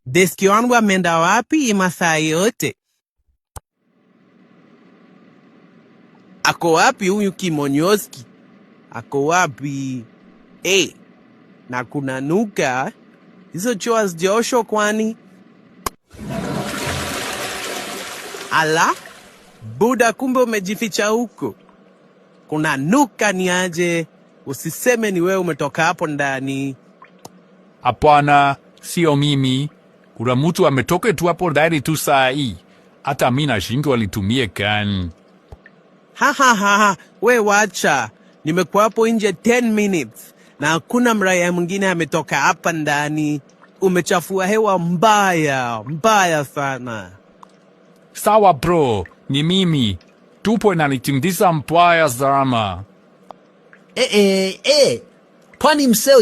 Deski wangu ameenda wapi masaa yote? Ako wapi huyu Kimonyoski? Ako wapi? Na kuna nuka. Hizo choo hazijaoshwa kwani? Ala, Buda kumbe umejificha huko. Kuna nuka ni aje? Usiseme ni wewe umetoka hapo ndani. Hapana, sio mimi. Kuna mtu ametoka tu hapo ndani tu saa hii. Hata mimi nashindwa alitumie gani. We wacha. Nimekuwa hapo nje 10 minutes. Na hakuna mraia mwingine ametoka hapa ndani. Umechafua hewa mbaya sana. Sawa bro, ni mimi. Tupo inanitindiza mbaya sana. Kwani mseo